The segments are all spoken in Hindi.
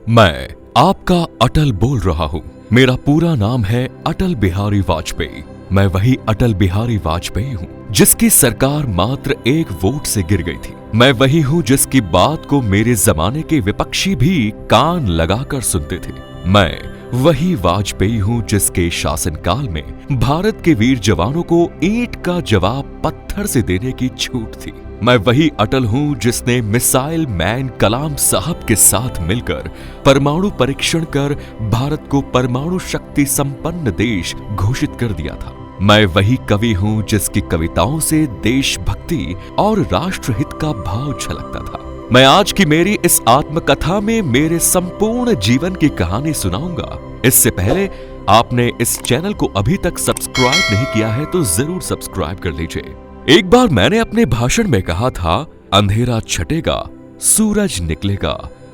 मैं आपका अटल बोल रहा हूँ। मेरा पूरा नाम है अटल बिहारी वाजपेयी। मैं वही अटल बिहारी वाजपेयी हूँ जिसकी सरकार मात्र एक वोट से गिर गई थी। मैं वही हूँ जिसकी बात को मेरे जमाने के विपक्षी भी कान लगाकर सुनते थे। मैं वही वाजपेयी हूँ जिसके शासनकाल में भारत के वीर जवानों को ईंट का जवाब पत्थर से देने की छूट थी। मैं वही अटल हूँ जिसने मिसाइल मैन कलाम साहब के साथ मिलकर परमाणु परीक्षण कर भारत को परमाणु शक्ति संपन्न देश घोषित कर दिया था। मैं वही कवि हूँ जिसकी कविताओं से देशभक्ति और राष्ट्रहित का भाव झलकता था। मैं आज की मेरी इस आत्मकथा में मेरे संपूर्ण जीवन की कहानी सुनाऊंगा। इससे पहले आपने इस चैनल को अभी तक सब्सक्राइब नहीं किया है तो जरूर सब्सक्राइब कर लीजिए। एक बार मैंने अपने भाषण में कहा था, अंधेरा छटेगा, सूरज निकलेगा,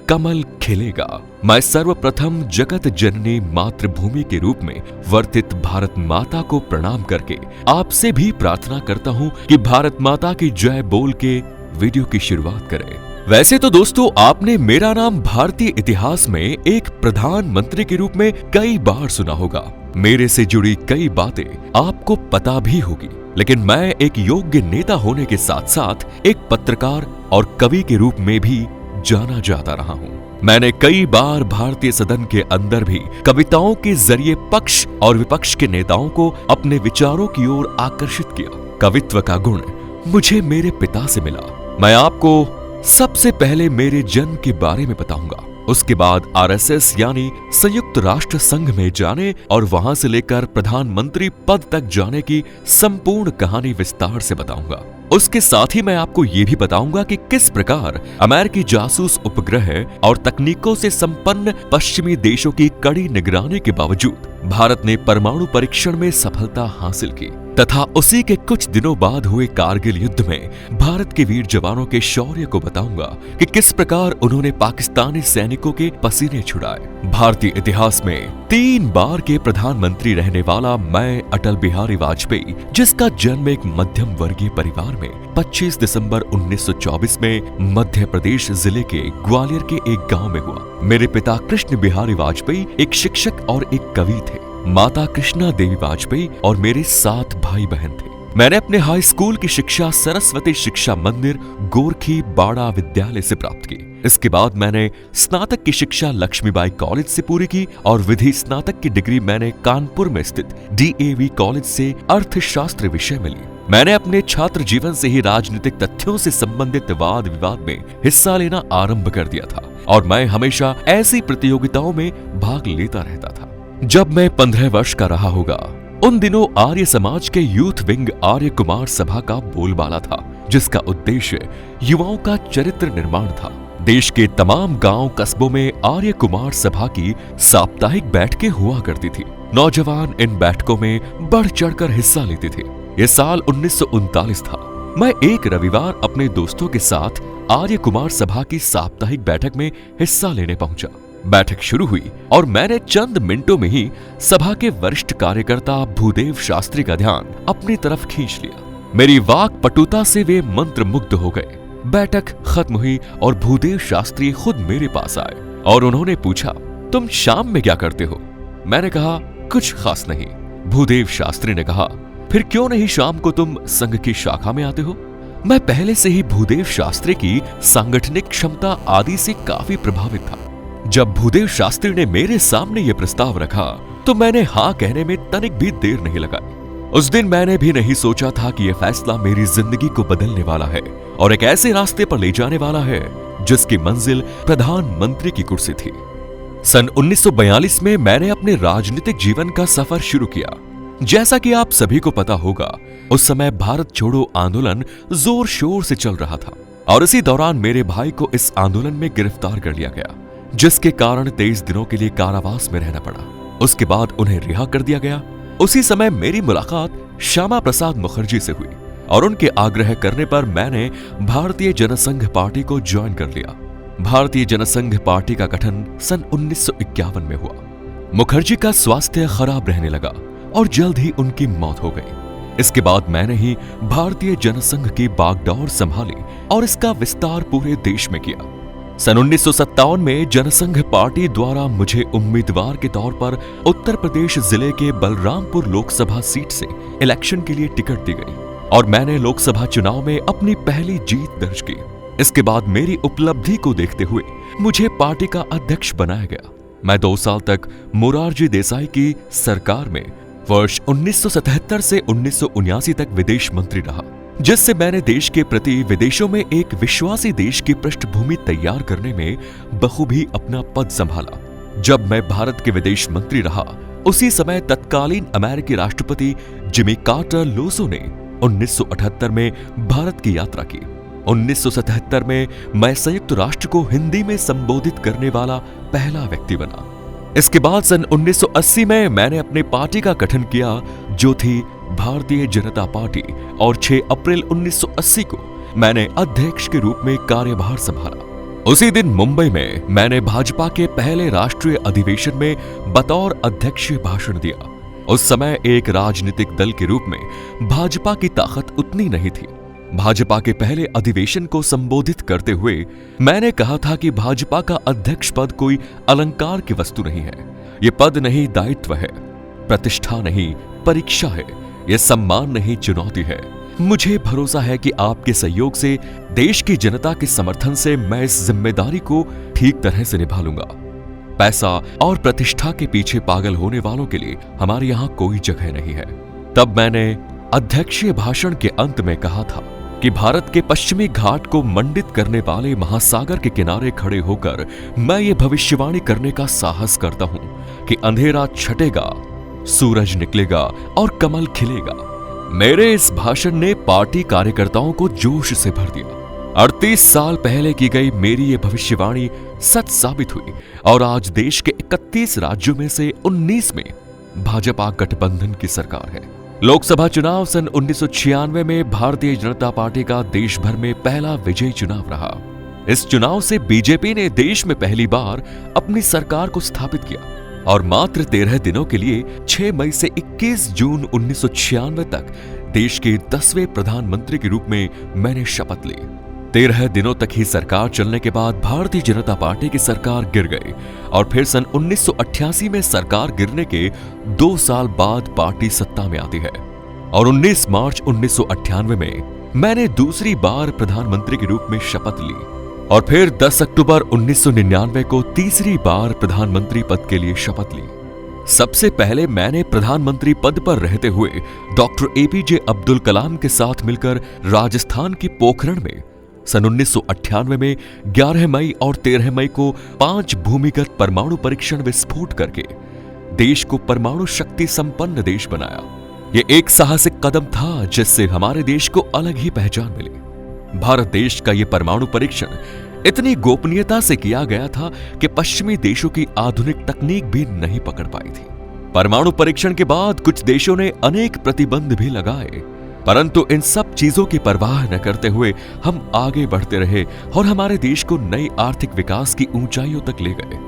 कमल खिलेगा। मैं सर्वप्रथम जगत जननी मातृभूमि के रूप में वर्तित भारत माता को प्रणाम करके आपसे भी प्रार्थना करता हूँ कि भारत माता की जय बोल के वीडियो की शुरुआत करें। वैसे तो दोस्तों, आपने मेरा नाम भारतीय इतिहास में एक प्रधानमंत्री के रूप में कई बार सुना होगा। मेरे से जुड़ी कई बातें आपको पता भी होगी, लेकिन मैं एक योग्य नेता होने के साथ साथ एक पत्रकार और कवि के रूप में भी जाना जाता रहा हूँ। मैंने कई बार भारतीय सदन के अंदर भी कविताओं के जरिए पक्ष और विपक्ष के नेताओं को अपने विचारों की ओर आकर्षित किया। कवित्व का गुण मुझे मेरे पिता से मिला। मैं आपको सबसे पहले मेरे जन्म के बारे में बताऊंगा, उसके बाद आरएसएस यानी संयुक्त राष्ट्र संघ में जाने और वहां से लेकर प्रधानमंत्री पद तक जाने की संपूर्ण कहानी विस्तार से बताऊंगा। उसके साथ ही मैं आपको ये भी बताऊंगा कि किस प्रकार अमेरिकी जासूस उपग्रह और तकनीकों से संपन्न पश्चिमी देशों की कड़ी निगरानी के बावजूद भारत ने परमाणु परीक्षण में सफलता हासिल की, तथा उसी के कुछ दिनों बाद हुए कारगिल युद्ध में भारत के वीर जवानों के शौर्य को बताऊंगा कि किस प्रकार उन्होंने पाकिस्तानी सैनिकों के पसीने छुड़ाए। भारतीय इतिहास में 3 बार के प्रधानमंत्री रहने वाला मैं अटल बिहारी वाजपेयी, जिसका जन्म एक मध्यम वर्गीय परिवार में 25 दिसंबर 1924 में मध्य प्रदेश जिले के ग्वालियर के एक गांव में हुआ। मेरे पिता कृष्ण बिहारी वाजपेयी एक शिक्षक और एक कवि थे। माता कृष्णा देवी वाजपेयी और मेरे 7 भाई बहन थे। मैंने अपने हाई स्कूल की शिक्षा सरस्वती शिक्षा मंदिर गोरखी बाड़ा विद्यालय से प्राप्त की। इसके बाद मैंने स्नातक की शिक्षा लक्ष्मीबाई कॉलेज से पूरी की और विधि स्नातक की डिग्री मैंने कानपुर में स्थित DAV कॉलेज से अर्थशास्त्र विषय में ली। मैंने अपने छात्र जीवन से ही राजनीतिक तथ्यों से संबंधित वाद विवाद में हिस्सा लेना आरंभ कर दिया था और मैं हमेशा ऐसी प्रतियोगिताओं में भाग लेता रहता था। जब मैं 15 वर्ष का रहा होगा, उन दिनों आर्य समाज के यूथ विंग आर्य कुमार सभा का बोलबाला था, जिसका उद्देश्य युवाओं का चरित्र निर्माण था। देश के तमाम गांव कस्बों में आर्य कुमार सभा की साप्ताहिक बैठकें हुआ करती थी। नौजवान इन बैठकों में बढ़ चढ़कर हिस्सा लेते थे। यह साल 1939 था। मैं एक रविवार अपने दोस्तों के साथ आर्य कुमार सभा की साप्ताहिक बैठक में हिस्सा लेने पहुंचा। बैठक शुरू हुई और मैंने चंद मिनटों में ही सभा के वरिष्ठ कार्यकर्ता भूदेव शास्त्री का ध्यान अपनी तरफ खींच लिया। मेरी वाक पटुता से वे मंत्रमुग्ध हो गए। बैठक खत्म हुई और भूदेव शास्त्री खुद मेरे पास आए और उन्होंने पूछा, तुम शाम में क्या करते हो? मैंने कहा, कुछ खास नहीं। भूदेव शास्त्री ने कहा, फिर क्यों नहीं शाम को तुम संघ की शाखा में आते हो? मैं पहले से ही भूदेव शास्त्री की सांगठनिक क्षमता आदि से काफी प्रभावित था। जब भूदेव शास्त्री ने मेरे सामने यह प्रस्ताव रखा तो मैंने हाँ कहने में तनिक भी देर नहीं लगाई। उस दिन मैंने भी नहीं सोचा था कि यह फैसला मेरी जिंदगी को बदलने वाला है और एक ऐसे रास्ते पर ले जाने वाला है जिसकी मंजिल प्रधानमंत्री की कुर्सी थी। सन 1942 में मैंने अपने राजनीतिक जीवन का सफर शुरू किया। जैसा कि आप सभी को पता होगा, उस समय भारत छोड़ो आंदोलन जोर शोर से चल रहा था और इसी दौरान मेरे भाई को इस आंदोलन में गिरफ्तार कर लिया गया, जिसके कारण 23 दिनों के लिए कारावास में रहना पड़ा। उसके बाद उन्हें रिहा कर दिया गया। उसी समय मेरी मुलाकात श्यामा प्रसाद मुखर्जी से हुई और उनके आग्रह करने पर मैंने भारतीय जनसंघ पार्टी को ज्वाइन कर लिया। भारतीय जनसंघ पार्टी का गठन सन 1951 में हुआ। मुखर्जी का स्वास्थ्य खराब रहने लगा और जल्द ही उनकी मौत हो गई। इसके बाद मैंने ही भारतीय जनसंघ की बागडोर संभाली और इसका विस्तार पूरे देश में किया। सन 1957 में जनसंघ पार्टी द्वारा मुझे उम्मीदवार के तौर पर उत्तर प्रदेश जिले के बलरामपुर लोकसभा सीट से इलेक्शन के लिए टिकट दी गई और मैंने लोकसभा चुनाव में अपनी पहली जीत दर्ज की। इसके बाद मेरी उपलब्धि को देखते हुए मुझे पार्टी का अध्यक्ष बनाया गया। मैं 2 साल तक मोरारजी देसाई की सरकार में वर्ष 1977 से 1979 तक विदेश मंत्री रहा, जिससे मैंने देश के प्रति विदेशों में एक विश्वासी देश की पृष्ठभूमि तैयार करने में बखूबी अपना पद संभाला। जब मैं भारत के विदेश मंत्री रहा, उसी समय तत्कालीन अमेरिकी राष्ट्रपति जिमी कार्टर लोसो ने 1978 में भारत की यात्रा की। 1977 में मैं संयुक्त राष्ट्र को हिंदी में संबोधित करने वाला पहला व्यक्ति बना। इसके बाद सन 1980 में मैंने अपनी पार्टी का गठन किया, जो थी भारतीय जनता पार्टी, और 6 अप्रैल 1980 को मैंने अध्यक्ष के रूप में कार्यभार संभाला। उसी दिन मुंबई में मैंने भाजपा के पहले राष्ट्रीय अधिवेशन में बतौर अध्यक्ष भाषण दिया। उस समय एक राजनीतिक दल के रूप में भाजपा की ताकत उतनी नहीं थी। भाजपा के पहले अधिवेशन को संबोधित करते हुए मैंने कहा था कि भाजपा का अध्यक्ष पद कोई अलंकार की वस्तु नहीं है। ये पद नहीं दायित्व है, प्रतिष्ठा नहीं परीक्षा है, ये सम्मान नहीं चुनौती है। मुझे भरोसा है कि आपके सहयोग से, देश की जनता के समर्थन से मैं इस जिम्मेदारी को ठीक तरह से निभा लूंगा। पैसा और प्रतिष्ठा के पीछे पागल होने वालों के लिए हमारे यहाँ कोई जगह नहीं है। तब मैंने अध्यक्षीय भाषण के अंत में कहा था कि भारत के पश्चिमी घाट को मंडित करने वाले महासागर के किनारे खड़े होकर मैं ये भविष्यवाणी करने का साहस करता हूं कि अंधेरा छटेगा, सूरज निकलेगा और कमल खिलेगा। मेरे इस भाषण ने पार्टी कार्यकर्ताओं को जोश से भर दिया। 38 साल पहले की गई मेरी ये भविष्यवाणी सच साबित हुई और आज देश के 31 राज्यों में से 19 में भाजपा गठबंधन की सरकार है। लोकसभा चुनाव सन 1996 में भारतीय जनता पार्टी का देश भर में पहला विजयी चुनाव रहा। इस चुनाव से बीजेपी ने देश में पहली बार अपनी सरकार को स्थापित किया और मात्र 13 दिनों के लिए 6 मई से 21 जून 1996 तक देश के 10वें प्रधानमंत्री के रूप में मैंने शपथ ली। 13 दिनों तक ही सरकार चलने के बाद भारतीय जनता पार्टी की सरकार गिर गई और फिर सन 1988 में सरकार गिरने के 2 साल बाद पार्टी सत्ता में आती है और 19 मार्च 1998 में मैंने दूसरी बार प्रधानमंत्री के रूप में शपथ ली और फिर 10 अक्टूबर 1999 को तीसरी बार प्रधानमंत्री पद के लिए शपथ ली। सबसे पहले मैंने प्रधानमंत्री पद पर रहते हुए डॉक्टर एपीजे अब्दुल कलाम के साथ मिलकर राजस्थान के पोखरण में सन 1998 में 11 मई और 13 मई को 5 भूमिगत परमाणु परीक्षण विस्फोट करके देश को परमाणु शक्ति संपन्न देश बनाया। यह एक साहसिक कदम था जिससे हमारे देश को अलग ही पहचान मिली। भारत देश का यह परमाणु परीक्षण इतनी गोपनीयता से किया गया था कि पश्चिमी देशों की आधुनिक तकनीक भी नहीं पकड़ पाई थी। परमाणु परीक्षण के बाद कुछ देशों ने अनेक प्रतिबंध भी लगाए, परंतु इन सब चीजों की परवाह न करते हुए हम आगे बढ़ते रहे और हमारे देश को नई आर्थिक विकास की ऊंचाइयों तक ले गए।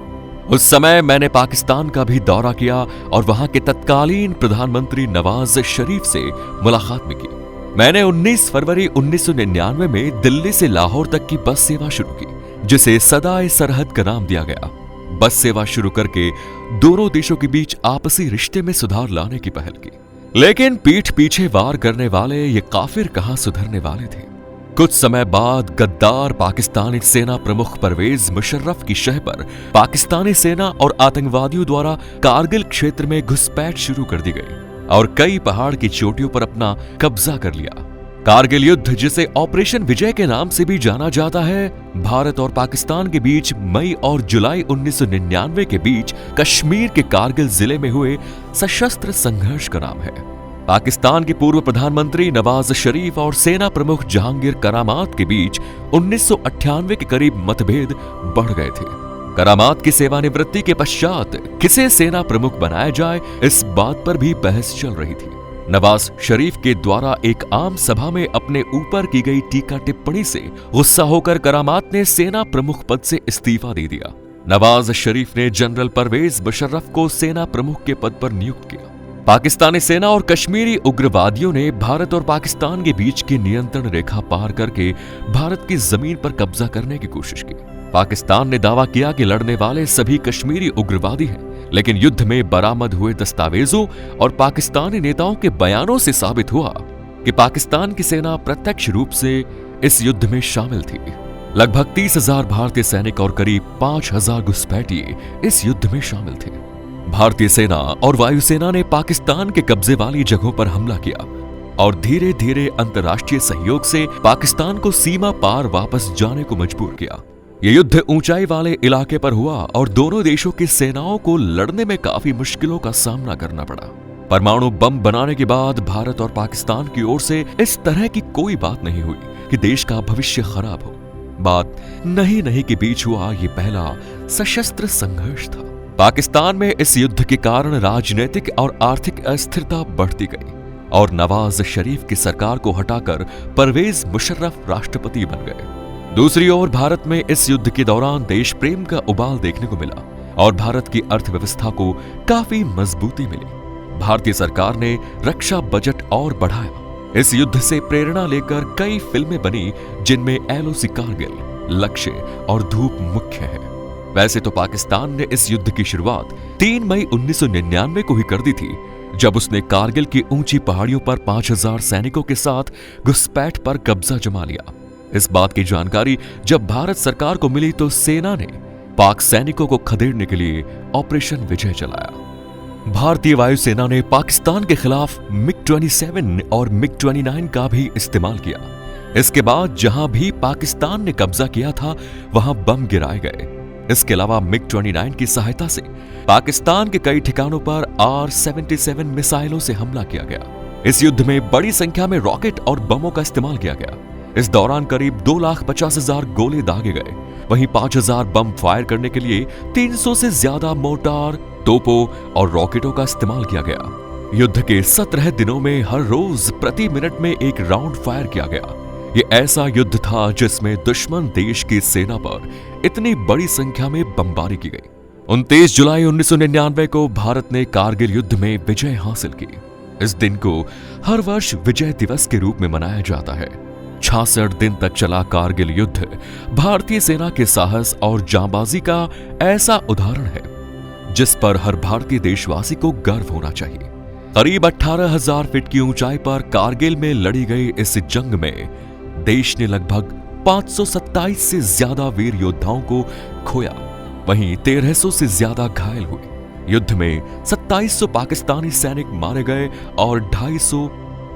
उस समय मैंने पाकिस्तान का भी दौरा किया और वहां के तत्कालीन प्रधानमंत्री नवाज शरीफ से मुलाकात भी की। मैंने 19 फरवरी 1999 में दिल्ली से लाहौर तक की बस सेवा शुरू की, जिसे सदाए सरहद का नाम दिया गया। बस सेवा शुरू करके दोनों देशों के बीच आपसी रिश्ते में सुधार लाने की पहल की, लेकिन पीठ पीछे वार करने वाले ये काफिर कहां सुधरने वाले थे। कुछ समय बाद गद्दार पाकिस्तानी सेना प्रमुख परवेज मुशर्रफ की शह पर पाकिस्तानी सेना और आतंकवादियों द्वारा कारगिल क्षेत्र में घुसपैठ शुरू कर दी गई और कई पहाड़ की चोटियों पर अपना कब्जा कर लिया। कारगिल युद्ध, जिसे ऑपरेशन विजय के नाम से भी जाना जाता है, भारत और पाकिस्तान के बीच मई और जुलाई 1999 के बीच कश्मीर के कारगिल जिले में हुए सशस्त्र संघर्ष का नाम है। पाकिस्तान के पूर्व प्रधानमंत्री नवाज शरीफ और सेना प्रमुख जहांगीर करामात के बीच 1998 के करीब मतभेद बढ़ गए थे। करामात की सेवानिवृत्ति के पश्चात किसे सेना प्रमुख बनाया जाए, इस बात पर भी बहस चल रही थी। नवाज शरीफ के द्वारा एक आम सभा में अपने ऊपर की गई टीका टिप्पणी से गुस्सा होकर करामात ने सेना प्रमुख पद से इस्तीफा दे दिया। नवाज शरीफ ने जनरल परवेज मुशर्रफ को सेना प्रमुख के पद पर नियुक्त किया। पाकिस्तानी सेना और कश्मीरी उग्रवादियों ने भारत और पाकिस्तान के बीच की नियंत्रण रेखा पार करके भारत की जमीन पर कब्जा करने की कोशिश की। पाकिस्तान ने दावा किया कि लड़ने वाले सभी कश्मीरी उग्रवादी हैं, लेकिन युद्ध में बरामद हुए दस्तावेजों और पाकिस्तानी नेताओं के बयानों से साबित हुआ कि पाकिस्तान की सेना प्रत्यक्ष रूप से इस युद्ध में शामिल थी। लगभग 30,000 भारतीय सैनिक और करीब 5,000 घुसपैठिए इस युद्ध में शामिल थे। भारतीय सेना और वायुसेना ने पाकिस्तान के कब्जे वाली जगहों पर हमला किया और धीरे धीरे अंतर्राष्ट्रीय सहयोग से पाकिस्तान को सीमा पार वापस जाने को मजबूर किया। यह युद्ध ऊंचाई वाले इलाके पर हुआ और दोनों देशों की सेनाओं को लड़ने में काफी मुश्किलों का सामना करना पड़ा। परमाणु बम बनाने के बाद भारत और पाकिस्तान की ओर से इस तरह की कोई बात नहीं हुई कि देश का भविष्य खराब हो। बात नहीं के बीच हुआ ये पहला सशस्त्र संघर्ष था। पाकिस्तान में इस युद्ध के कारण राजनीतिक और आर्थिक अस्थिरता बढ़ती गई और नवाज शरीफ की सरकार को हटाकर परवेज मुशर्रफ राष्ट्रपति बन गए। दूसरी ओर भारत में इस युद्ध के दौरान देश प्रेम का उबाल देखने को मिला और भारत की अर्थव्यवस्था को काफी मजबूती मिली। भारतीय सरकार ने रक्षा बजट और बढ़ाया। इस युद्ध से प्रेरणा लेकर कई फिल्में बनी जिनमें एलओसी कारगिल, लक्ष्य और धूप मुख्य है। वैसे तो पाकिस्तान ने इस युद्ध की शुरुआत 3 मई 1999 को ही कर दी थी, जब उसने कारगिल की ऊंची पहाड़ियों पर 5,000 सैनिकों के साथ घुसपैठ पर कब्जा जमा लिया। इस बात की जानकारी जब भारत सरकार को मिली तो सेना ने पाक सैनिकों को खदेड़ने के लिए ऑपरेशन विजय चलाया। भारतीय वायुसेना ने पाकिस्तान के खिलाफ मिग-27 और मिग-29 का भी इस्तेमाल किया। इसके बाद जहां भी पाकिस्तान ने कब्जा किया था वहां बम गिराए गए। इसके अलावा मिग-29 की सहायता से पाकिस्तान के कई ठिकानों पर R-77 मिसाइलों से हमला किया गया। इस युद्ध में बड़ी संख्या में रॉकेट और बमों का इस्तेमाल किया गया। इस दौरान करीब 2,50,000 गोले दागे गए। वहीं 5,000 बम फायर करने के लिए 300 से ज्यादा मोर्टार, तोपों और रॉकेटों का इस्तेमाल किया गया। युद्ध के 17 दिनों में हर रोज प्रति मिनट में 1 राउंड फायर किया गया। ये ऐसा युद्ध था जिसमें दुश्मन देश की सेना पर इतनी बड़ी संख्या में बमबारी की गई। 29 जुलाई 1999 को भारत ने कारगिल युद्ध में विजय हासिल की। इस दिन को हर वर्ष विजय दिवस के रूप में मनाया जाता है। 66 दिन तक चला कारगिल युद्ध भारतीय सेना के साहस और जांबाजी का ऐसा उदाहरण है जिस पर हर भारतीय देशवासी को गर्व होना चाहिए। करीब 18,000 फीट की ऊंचाई पर कारगिल में लड़ी गई इस जंग में देश ने लगभग 527 से ज्यादा वीर योद्धाओं को खोया, वहीं 1,300 से ज्यादा घायल हुए। युद्ध में 2700 पाकिस्तानी सैनिक मारे गए और 250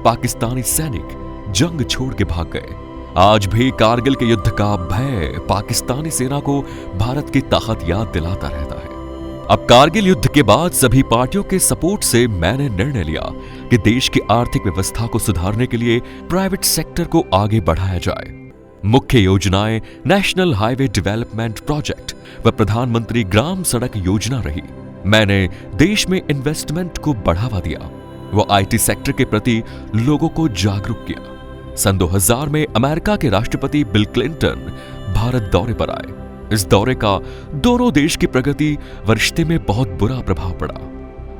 पाकिस्तानी सैनिक जंग छोड़ के भाग गए। आज भी कारगिल के युद्ध का भय पाकिस्तानी सेना को भारत की ताकत याद दिलाता रहता है। अब कारगिल युद्ध के बाद सभी पार्टियों के सपोर्ट से मैंने निर्णय लिया कि देश की आर्थिक व्यवस्था को सुधारने के लिए प्राइवेट सेक्टर को आगे बढ़ाया जाए। मुख्य योजनाएं नेशनल हाईवे डेवलपमेंट प्रोजेक्ट व प्रधानमंत्री ग्राम सड़क योजना रही। मैंने देश में इन्वेस्टमेंट को बढ़ावा दिया व आईटी सेक्टर के प्रति लोगों को जागरूक किया। सन 2000 में अमेरिका के राष्ट्रपति बिल क्लिंटन भारत दौरे पर आए। इस दौरे का दोनों देश की प्रगति व रिश्ते में बहुत बुरा प्रभाव पड़ा।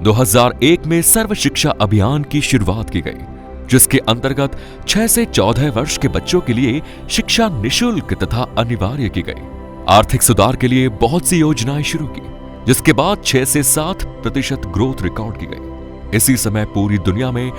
2001 में सर्व शिक्षा अभियान की शुरुआत की गई, जिसके अंतर्गत 6 से 14 वर्ष के बच्चों के लिए शिक्षा निशुल्क तथा अनिवार्य की गई। आर्थिक सुधार के लिए बहुत सी योजनाएं शुरू की, जिसके बाद 6 से 7% ग्रोथ रिकॉर्ड की गई। इसी समय पूरी दुनिया में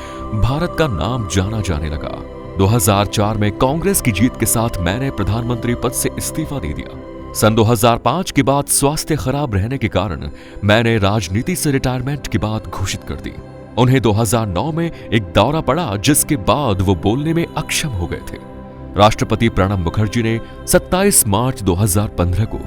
भारत का नाम जाना जाने लगा। 2004 में कांग्रेस की जीत के साथ मैंने प्रधानमंत्री पद से इस्तीफा दे दिया। सन 2005 के बाद स्वास्थ्य खराब रहने के कारण मैंने राजनीति से रिटायरमेंट की बात घोषित कर दी। उन्हें 2009 में एक दौरा पड़ा, जिसके बाद वो बोलने में अक्षम हो गए थे। राष्ट्रपति प्रणब मुखर्जी ने 27 मार्च 2015 को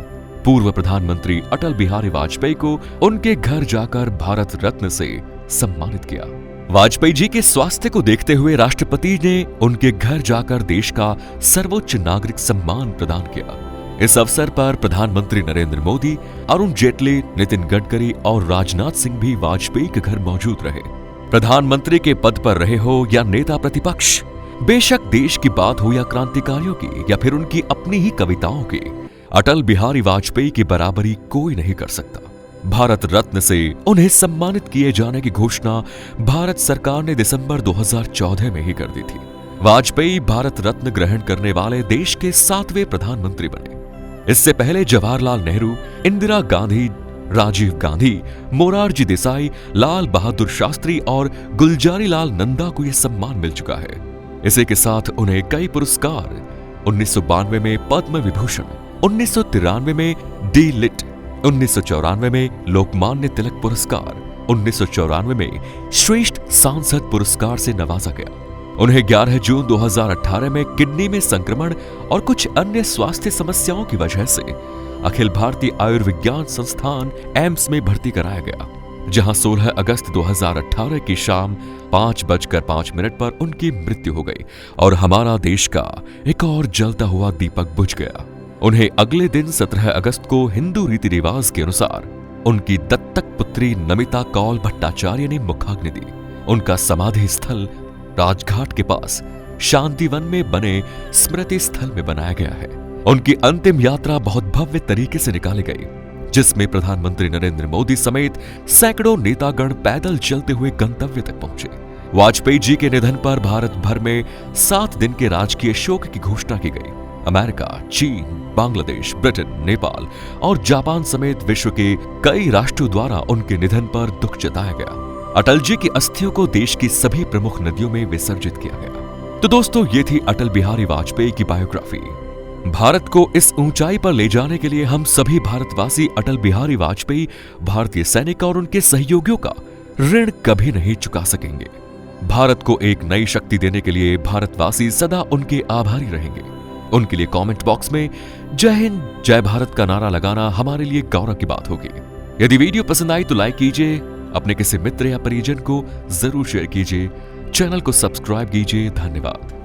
पूर्व प्रधानमंत्री अटल बिहारी वाजपेयी को उनके घर जाकर भारत रत्न से सम्मानित किया। वाजपेयी जी के स्वास्थ्य को देखते हुए राष्ट्रपति ने उनके घर जाकर देश का सर्वोच्च नागरिक सम्मान प्रदान किया। इस अवसर पर प्रधानमंत्री नरेंद्र मोदी, अरुण जेटली, नितिन गडकरी और राजनाथ सिंह भी वाजपेयी के घर मौजूद रहे। प्रधानमंत्री के पद पर रहे हो या नेता प्रतिपक्ष, बेशक देश की बात हो या क्रांतिकारियों की या फिर उनकी अपनी ही कविताओं की, अटल बिहारी वाजपेयी की बराबरी कोई नहीं कर सकता। भारत रत्न से उन्हें सम्मानित किए जाने की घोषणा भारत सरकार ने दिसंबर 2014 में ही कर दी थी। वाजपेयी भारत रत्न ग्रहण करने वाले देश के 7वें प्रधानमंत्री बने। इससे पहले जवाहरलाल नेहरू, इंदिरा गांधी, राजीव गांधी, मोरारजी देसाई, लाल बहादुर शास्त्री और गुलजारी लाल नंदा को यह सम्मान मिल चुका है। इसी के साथ उन्हें कई पुरस्कार, 1992 में पद्म विभूषण, 1993 में डी लिट, 1994 में लोकमान्य तिलक पुरस्कार, 1994 में श्रेष्ठ सांसद पुरस्कार से नवाजा गया। उन्हें 11 जून 2018 में किडनी में संक्रमण और कुछ अन्य स्वास्थ्य समस्याओं की वजह से अखिल भारतीय आयुर्विज्ञान संस्थान एम्स में भर्ती कराया गया, जहां 16 अगस्त 2018 की शाम 5:05 पर उनकी मृत्यु हो गई और हमारा देश का एक और जलता हुआ दीपक बुझ गया। उन्हें अगले दिन 17 अगस्त को हिंदू रीति रिवाज के अनुसार उनकी दत्तक पुत्री नमिता कौल भट्टाचार्य ने मुखाग्नि दी। उनका समाधि स्थल राजघाट के पास शांतिवन में बने स्मृति स्थल में बनाया गया है। उनकी अंतिम यात्रा बहुत भव्य तरीके से निकाली गई, जिसमें प्रधानमंत्री नरेंद्र मोदी समेत सैकड़ों नेतागण पैदल चलते हुए गंतव्य तक पहुंचे। वाजपेयी जी के निधन पर भारत भर में 7 दिन के राजकीय शोक की घोषणा की गई। अमेरिका, चीन, बांग्लादेश, ब्रिटेन, नेपाल और जापान समेत विश्व के कई राष्ट्रों द्वारा उनके निधन पर दुख जताया गया। अटल जी की अस्थियों को देश की सभी प्रमुख नदियों में विसर्जित किया गया। तो दोस्तों, ये थी अटल बिहारी वाजपेयी की बायोग्राफी। भारत को इस ऊंचाई पर ले जाने के लिए हम सभी भारतवासी अटल बिहारी वाजपेयी, भारतीय सैनिक और उनके सहयोगियों का ऋण कभी नहीं चुका सकेंगे। भारत को एक नई शक्ति देने के लिए भारतवासी सदा उनके आभारी रहेंगे। उनके लिए कमेंट बॉक्स में जय हिंद, जय भारत का नारा लगाना हमारे लिए गौरव की बात होगी। यदि वीडियो पसंद आई तो लाइक कीजिए, अपने किसी मित्र या परिजन को जरूर शेयर कीजिए, चैनल को सब्सक्राइब कीजिए। धन्यवाद।